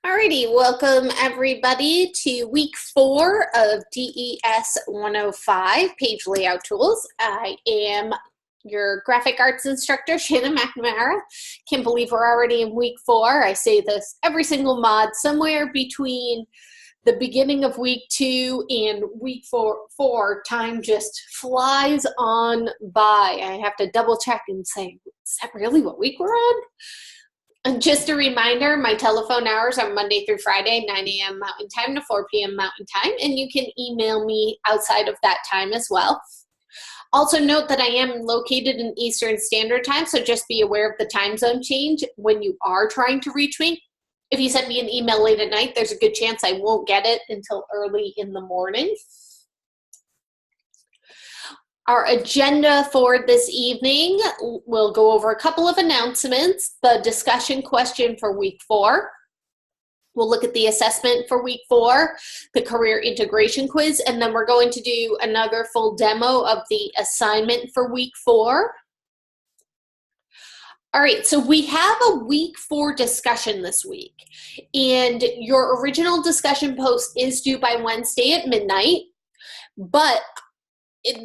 Alrighty, welcome everybody to week 4 of DES 105, Page Layout Tools. I am your graphic arts instructor, Shannon McNamara. Can't believe we're already in week 4. I say this every single mod, somewhere between the beginning of week 2 and week 4, time just flies on by. I have to double check and say, is that really what week we're on? And just a reminder, my telephone hours are Monday through Friday, 9 a.m. Mountain Time to 4 p.m. Mountain Time, and you can email me outside of that time as well. Also note that I am located in Eastern Standard Time, so just be aware of the time zone change when you are trying to reach me. If you send me an email late at night, there's a good chance I won't get it until early in the morning. Our agenda for this evening, we'll go over a couple of announcements, the discussion question for week 4. We'll look at the assessment for week 4, the career integration quiz, and then we're going to do another full demo of the assignment for week 4. All right, so we have a week 4 discussion this week, and your original discussion post is due by Wednesday at midnight, but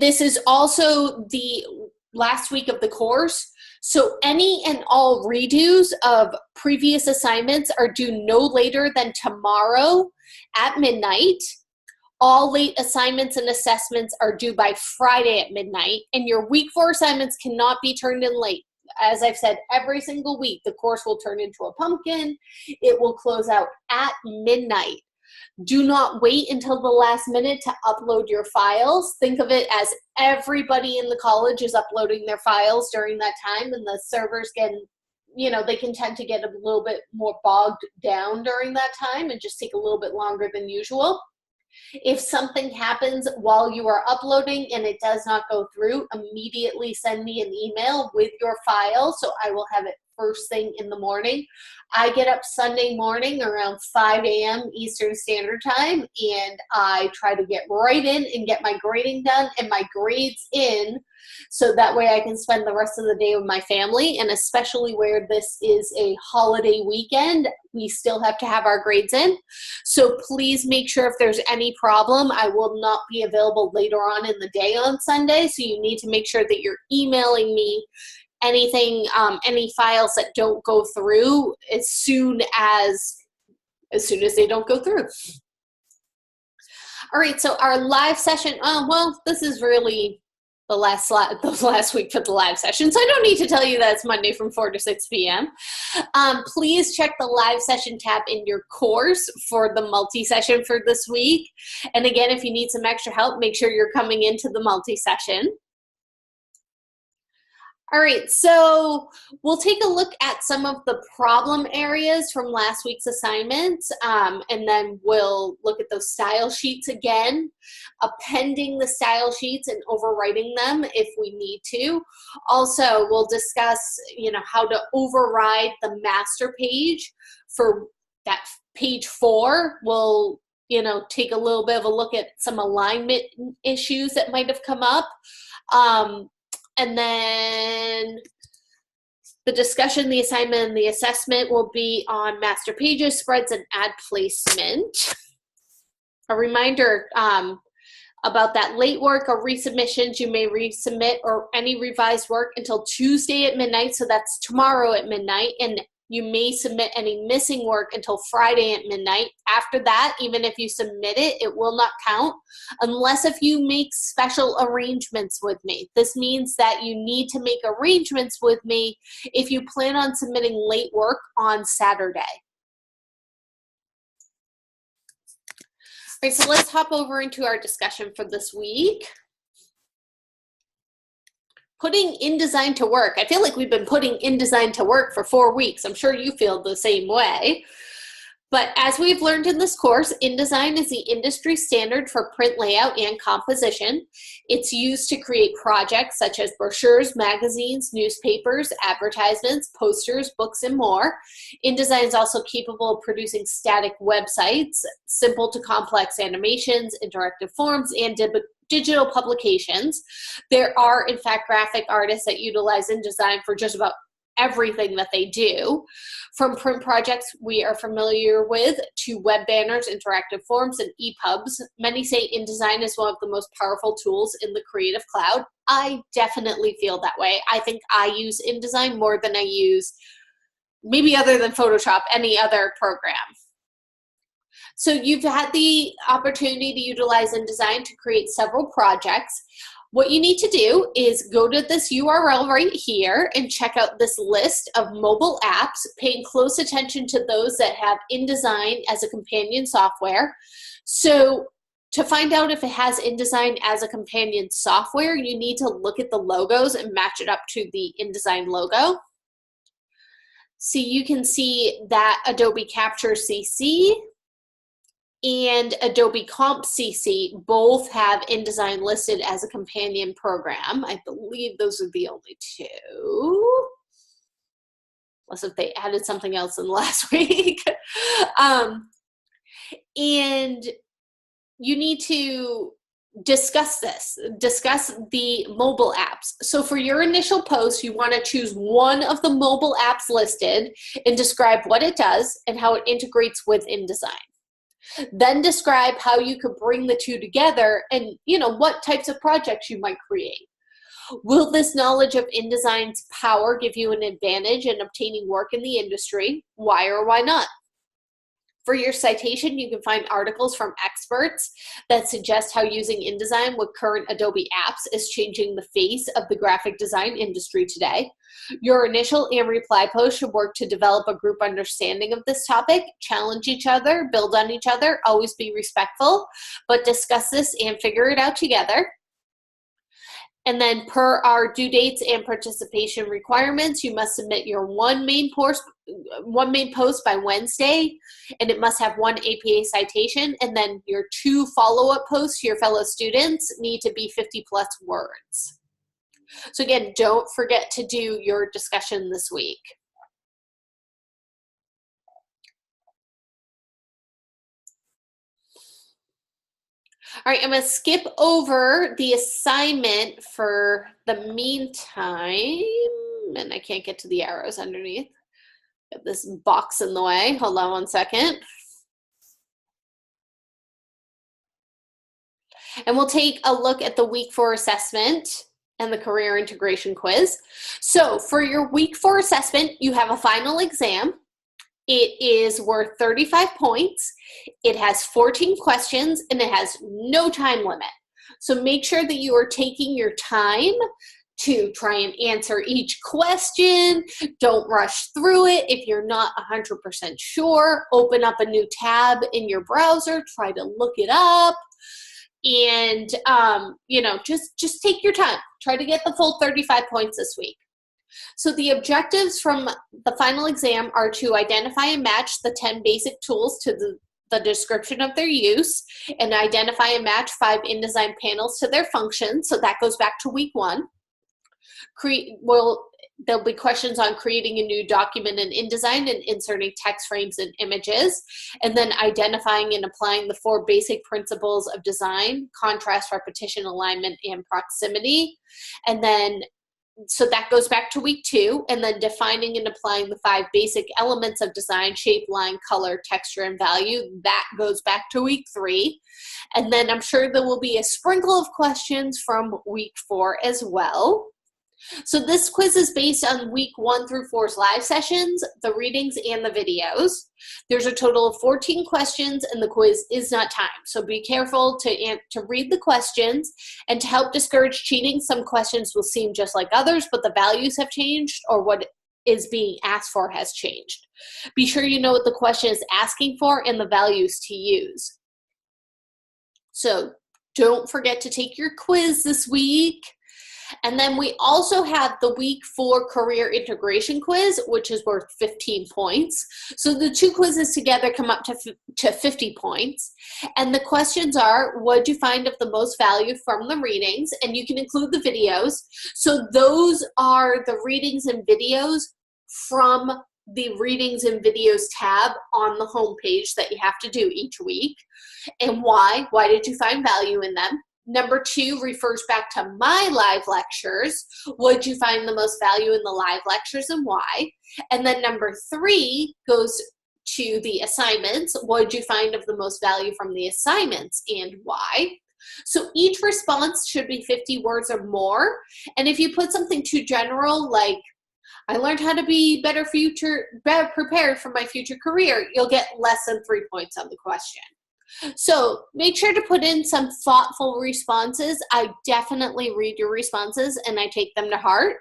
this is also the last week of the course, so any and all redos of previous assignments are due no later than tomorrow at midnight. All late assignments and assessments are due by Friday at midnight, and your week 4 assignments cannot be turned in late. As I've said, every single week, the course will turn into a pumpkin. It will close out at midnight. Do not wait until the last minute to upload your files. Think of it as everybody in the college is uploading their files during that time, and the servers can, they can tend to get a little bit more bogged down during that time and just take a little bit longer than usual. If something happens while you are uploading and it does not go through, immediately send me an email with your file so I will have it first thing in the morning. I get up Sunday morning around 5 a.m. Eastern Standard Time, and I try to get right in and get my grading done and my grades in, so that way I can spend the rest of the day with my family, and especially where this is a holiday weekend, we still have to have our grades in. So please make sure if there's any problem, I will not be available later on in the day on Sunday, so you need to make sure that you're emailing me anything, any files that don't go through as soon as they don't go through. All right, so our live session, this is really the last week for the live session, so I don't need to tell you that it's Monday from 4 to 6 p.m. Please check the live session tab in your course for the multi-session for this week. And again, if you need some extra help, make sure you're coming into the multi-session. All right, so we'll take a look at some of the problem areas from last week's assignments, and then we'll look at those style sheets again, appending the style sheets and overwriting them if we need to. Also, we'll discuss, how to override the master page for that page 4. We'll, take a little bit of a look at some alignment issues that might have come up. And then the discussion, the assignment, and the assessment will be on master pages, spreads, and ad placement. A reminder about that late work or resubmissions, you may resubmit or any revised work until Tuesday at midnight, so that's tomorrow at midnight, and you may submit any missing work until Friday at midnight. After that, even if you submit it, it will not count unless if you make special arrangements with me. This means that you need to make arrangements with me if you plan on submitting late work on Saturday. All right, so let's hop over into our discussion for this week. Putting InDesign to work. I feel like we've been putting InDesign to work for 4 weeks. I'm sure you feel the same way. But as we've learned in this course, InDesign is the industry standard for print layout and composition. It's used to create projects such as brochures, magazines, newspapers, advertisements, posters, books, and more. InDesign is also capable of producing static websites, simple to complex animations, interactive forms, and digital publications. There are, in fact, graphic artists that utilize InDesign for just about everything that they do. From print projects we are familiar with to web banners, interactive forms, and EPUBs. Many say InDesign is one of the most powerful tools in the Creative Cloud. I definitely feel that way. I think I use InDesign more than I use, maybe other than Photoshop, any other program. So you've had the opportunity to utilize InDesign to create several projects. What you need to do is go to this URL right here and check out this list of mobile apps, paying close attention to those that have InDesign as a companion software. So to find out if it has InDesign as a companion software, you need to look at the logos and match it up to the InDesign logo. So you can see that Adobe Capture CC and Adobe Comp CC both have InDesign listed as a companion program. I believe those are the only two, unless if they added something else in the last week. And you need to discuss the mobile apps. So for your initial post, you want to choose one of the mobile apps listed and describe what it does and how it integrates with InDesign. Then describe how you could bring the two together and, what types of projects you might create. Will this knowledge of InDesign's power give you an advantage in obtaining work in the industry? Why or why not? For your citation, you can find articles from experts that suggest how using InDesign with current Adobe apps is changing the face of the graphic design industry today. Your initial and reply post should work to develop a group understanding of this topic, challenge each other, build on each other, always be respectful, but discuss this and figure it out together. And then per our due dates and participation requirements, you must submit your one main post by Wednesday, and it must have one APA citation, and then your 2 follow-up posts to your fellow students need to be 50+ words. So again, don't forget to do your discussion this week. All right, I'm going to skip over the assignment for the meantime, and I can't get to the arrows underneath. Got this box in the way. Hold on one second. And we'll take a look at the week 4 assessment and the career integration quiz. So for your week 4 assessment, you have a final exam. It is worth 35 points. It has 14 questions and it has no time limit. So make sure that you are taking your time to try and answer each question. Don't rush through it. If you're not 100% sure, open up a new tab in your browser, try to look it up, and just take your time. Try to get the full 35 points this week. So the objectives from the final exam are to identify and match the 10 basic tools to the description of their use, and identify and match 5 InDesign panels to their function. So that goes back to week 1. There'll be questions on creating a new document in InDesign and inserting text frames and images, and then identifying and applying the 4 basic principles of design: contrast, repetition, alignment, and proximity. And then so that goes back to week 2, and then defining and applying the 5 basic elements of design: shape, line, color, texture, and value. That goes back to week 3. And then I'm sure there will be a sprinkle of questions from week 4 as well. So this quiz is based on week 1 through 4's live sessions, the readings, and the videos. There's a total of 14 questions, and the quiz is not timed. So be careful to read the questions. And to help discourage cheating, some questions will seem just like others, but the values have changed, or what is being asked for has changed. Be sure you know what the question is asking for and the values to use. So don't forget to take your quiz this week. And then we also have the week 4 career integration quiz, which is worth 15 points. So the 2 quizzes together come up to 50 points. And the questions are, what did you find of the most value from the readings? And you can include the videos. So those are the readings and videos from the readings and videos tab on the home page that you have to do each week. And why? Why did you find value in them? Number 2 refers back to my live lectures. Would you find the most value in the live lectures and why? And then number 3 goes to the assignments. What did you find of the most value from the assignments and why? So each response should be 50 words or more. And if you put something too general, like, I learned how to be better prepared for my future career, you'll get less than 3 points on the question. So make sure to put in some thoughtful responses. I definitely read your responses and I take them to heart.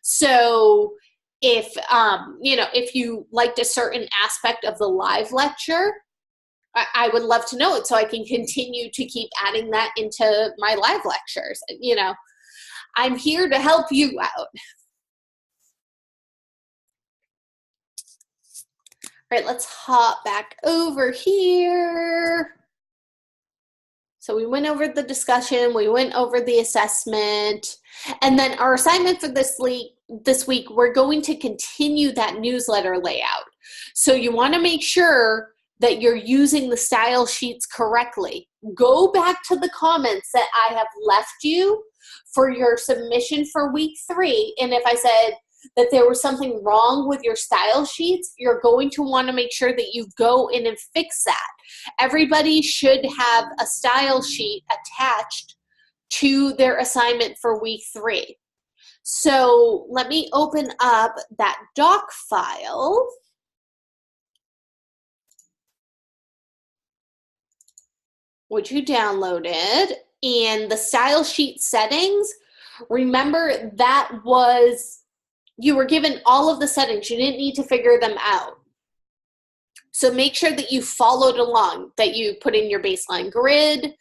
So if, if you liked a certain aspect of the live lecture, I would love to know it so I can continue to keep adding that into my live lectures. I'm here to help you out. All right, let's hop back over here. So we went over the discussion, we went over the assessment, and then our assignment for this week, we're going to continue that newsletter layout. So you want to make sure that you're using the style sheets correctly. Go back to the comments that I have left you for your submission for week 3, and if I said that there was something wrong with your style sheets, you're going to want to make sure that you go in and fix that. Everybody should have a style sheet attached to their assignment for week 3. So let me open up that doc file. Which you downloaded, and the style sheet settings, remember that you were given all of the settings. You didn't need to figure them out. So make sure that you followed along, that you put in your baseline grid,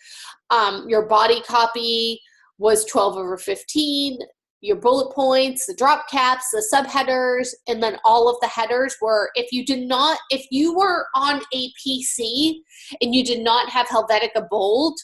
your body copy was 12/15, your bullet points, the drop caps, the subheaders, and then all of the headers were, if you were on a PC and you did not have Helvetica Bold,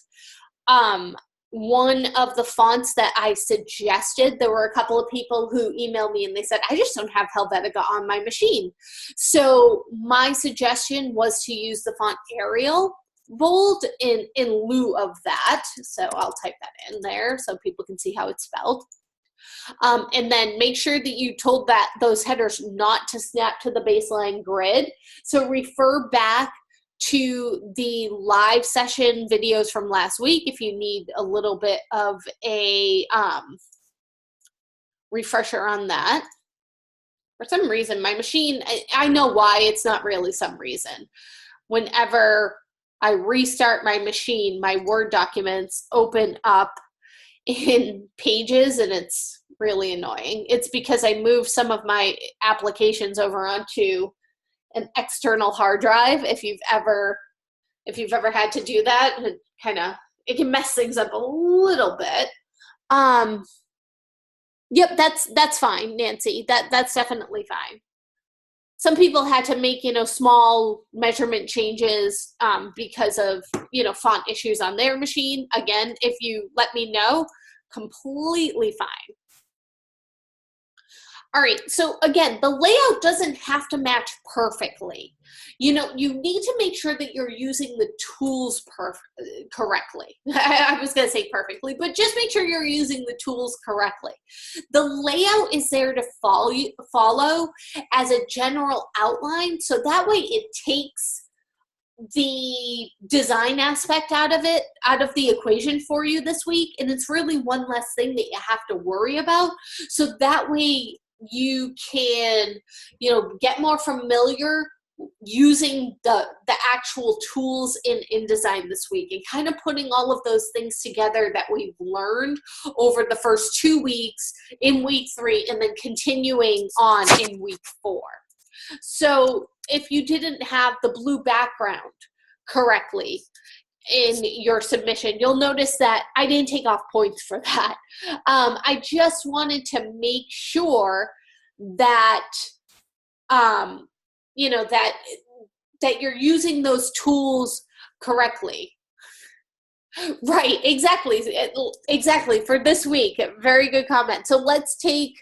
one of the fonts that I suggested, there were a couple of people who emailed me and they said, I just don't have Helvetica on my machine. So my suggestion was to use the font Arial Bold in lieu of that. So I'll type that in there so people can see how it's spelled. And then make sure that you told those headers not to snap to the baseline grid. So refer back to the live session videos from last week if you need a little bit of a refresher on that. For some reason, my machine, I know why, it's not really some reason. Whenever I restart my machine, my Word documents open up in Pages and it's really annoying. It's because I moved some of my applications over onto an external hard drive. If you've ever had to do that, it can mess things up a little bit. Yep, that's fine, Nancy. That's definitely fine. Some people had to make, small measurement changes because of, font issues on their machine. Again, if you let me know, completely fine. All right, so again, the layout doesn't have to match perfectly. You need to make sure that you're using the tools correctly. I was going to say perfectly, but just make sure you're using the tools correctly. The layout is there to follow as a general outline, so that way it takes the design aspect out of the equation for you this week, and it's really one less thing that you have to worry about. So that way you can, get more familiar using the actual tools in InDesign this week and kind of putting all of those things together that we've learned over the first 2 weeks in week 3 and then continuing on in week 4. So if you didn't have the blue background correctly in your submission, you'll notice that I didn't take off points for that. I just wanted to make sure that, that you're using those tools correctly. Right, exactly for this week. Very good comment. So let's take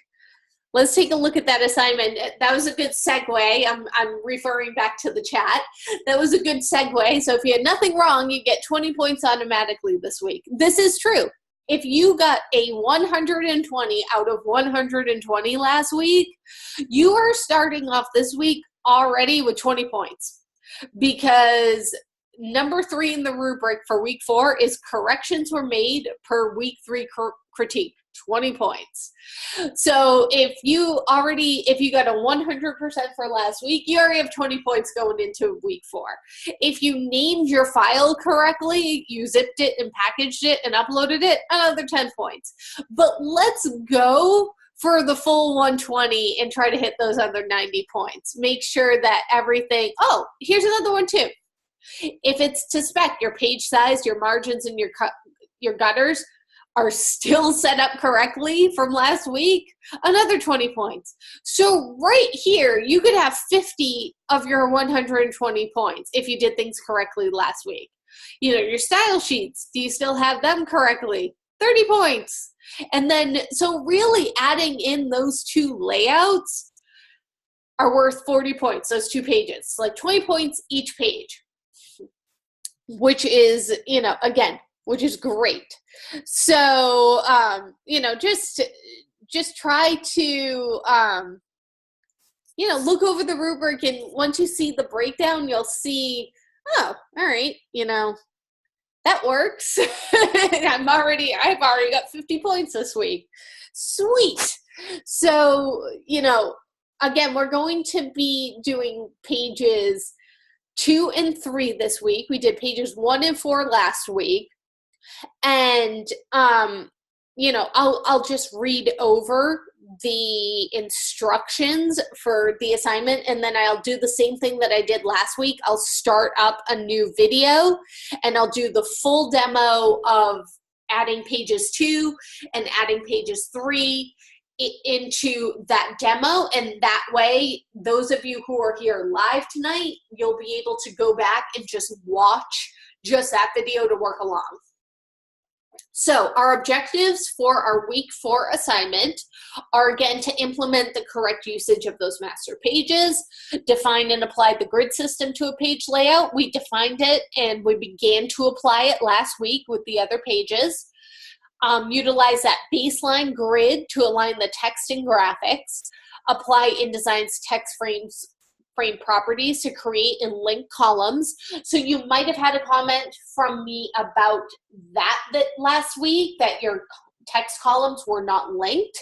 let's take a look at that assignment. That was a good segue. I'm referring back to the chat. That was a good segue. So if you had nothing wrong, you get 20 points automatically this week. This is true. If you got a 120 out of 120 last week, you are starting off this week already with 20 points, because number 3 in the rubric for week 4 is corrections were made per week 3 critique, 20 points. So if you got a 100% for last week, you already have 20 points going into week 4. If you named your file correctly, you zipped it and packaged it and uploaded it, another 10 points. But let's go for the full 120 and try to hit those other 90 points. Make sure that everything, oh, here's another one too. If it's to spec, your page size, your margins, and your gutters are still set up correctly from last week, another 20 points. So right here, you could have 50 of your 120 points if you did things correctly last week. You know, your style sheets, do you still have them correctly? 30 points. And then, so really adding in those 2 layouts are worth 40 points, those 2 pages, like 20 points each page, which is, you know, again, which is great. So, you know, just try to, you know, look over the rubric, and once you see the breakdown, you'll see, oh, all right, you know, that works. I've already got 50 points this week. Sweet. So, you know, again, we're going to be doing pages 2 and 3 this week. We did pages 1 and 4 last week. And, you know, I'll just read over the instructions for the assignment, and then I'll do the same thing that I did last week. I'll start up a new video, and I'll do the full demo of adding pages 2 and adding pages 3 into that demo. And that way, those of you who are here live tonight, you'll be able to go back and just watch just that video to work along. So our objectives for our week 4 assignment are, again, to implement the correct usage of those master pages, define and apply the grid system to a page layout. We defined it and we began to apply it last week with the other pages. Utilize that baseline grid to align the text and graphics. Apply InDesign's text frame properties to create and link columns. So you might have had a comment from me about that last week, that your text columns were not linked.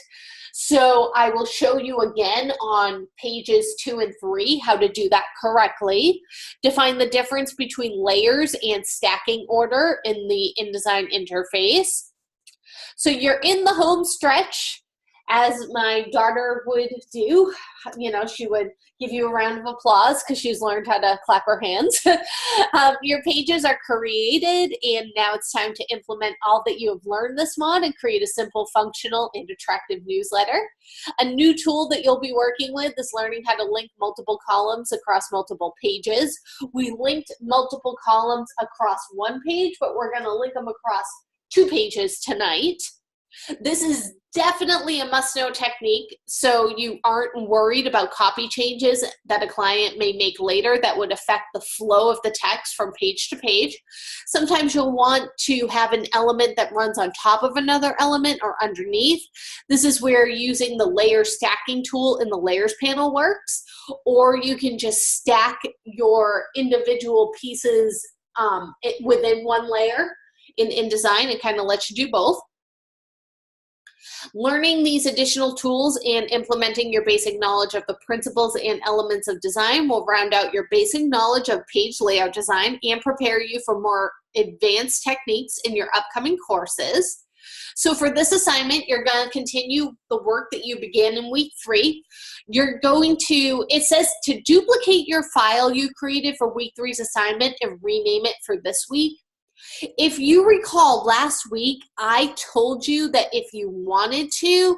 So I will show you again on pages 2 and 3 how to do that correctly. Define the difference between layers and stacking order in the InDesign interface. So you're in the home stretch, as my daughter would do. You know, she would give you a round of applause because she's learned how to clap her hands. Your pages are created, and now it's time to implement all that you have learned this month and create a simple, functional, and attractive newsletter. A new tool that you'll be working with is learning how to link multiple columns across multiple pages. We linked multiple columns across one page, but we're going to link them across 2 pages tonight. This is definitely a must-know technique, so you aren't worried about copy changes that a client may make later that would affect the flow of the text from page to page. Sometimes you'll want to have an element that runs on top of another element or underneath. This is where using the layer stacking tool in the layers panel works, or you can just stack your individual pieces within one layer in InDesign. It kind of lets you do both. Learning these additional tools and implementing your basic knowledge of the principles and elements of design will round out your basic knowledge of page layout design and prepare you for more advanced techniques in your upcoming courses. So for this assignment, you're going to continue the work that you began in week 3. You're going to, it says to duplicate your file you created for week 3's assignment and rename it for this week. If you recall last week, I told you that if you wanted to,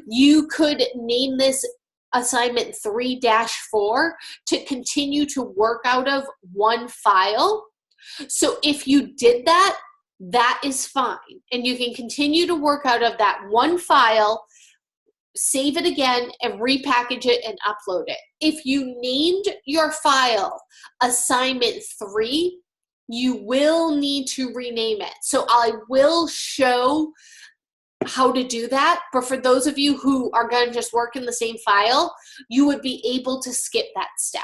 you could name this assignment 3-4 to continue to work out of one file. So if you did that, that is fine. And you can continue to work out of that one file save it again and repackage it and upload it. If you named your file assignment 3, you will need to rename it. So I will show how to do that, but for those of you who are going to just work in the same file, you would be able to skip that step.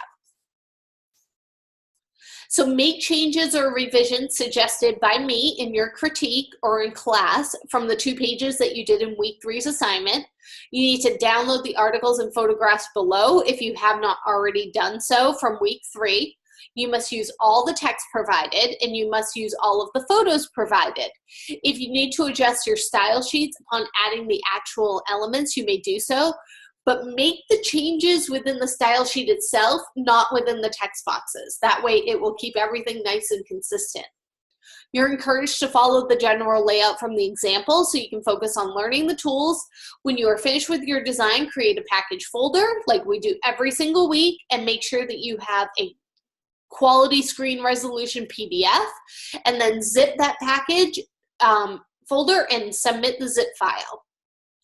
So make changes or revisions suggested by me in your critique or in class from the 2 pages that you did in week 3's assignment. You need to download the articles and photographs below if you have not already done so from week 3. You must use all the text provided, and you must use all of the photos provided. If you need to adjust your style sheets upon adding the actual elements, you may do so, but make the changes within the style sheet itself, not within the text boxes. That way it will keep everything nice and consistent. You're encouraged to follow the general layout from the example so you can focus on learning the tools. When you are finished with your design, create a package folder like we do every single week, and make sure that you have a quality screen resolution PDF, and then zip that package folder and submit the zip file.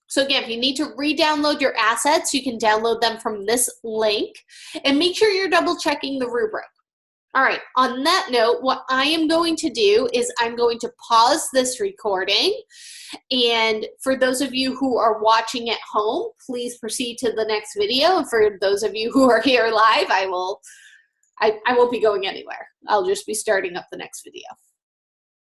So again, if you need to re-download your assets, you can download them from this link, and make sure you're double checking the rubric. All right, on that note, what I am going to do is I'm going to pause this recording, and for those of you who are watching at home, please proceed to the next video. And for those of you who are here live, I won't be going anywhere. I'll just be starting up the next video.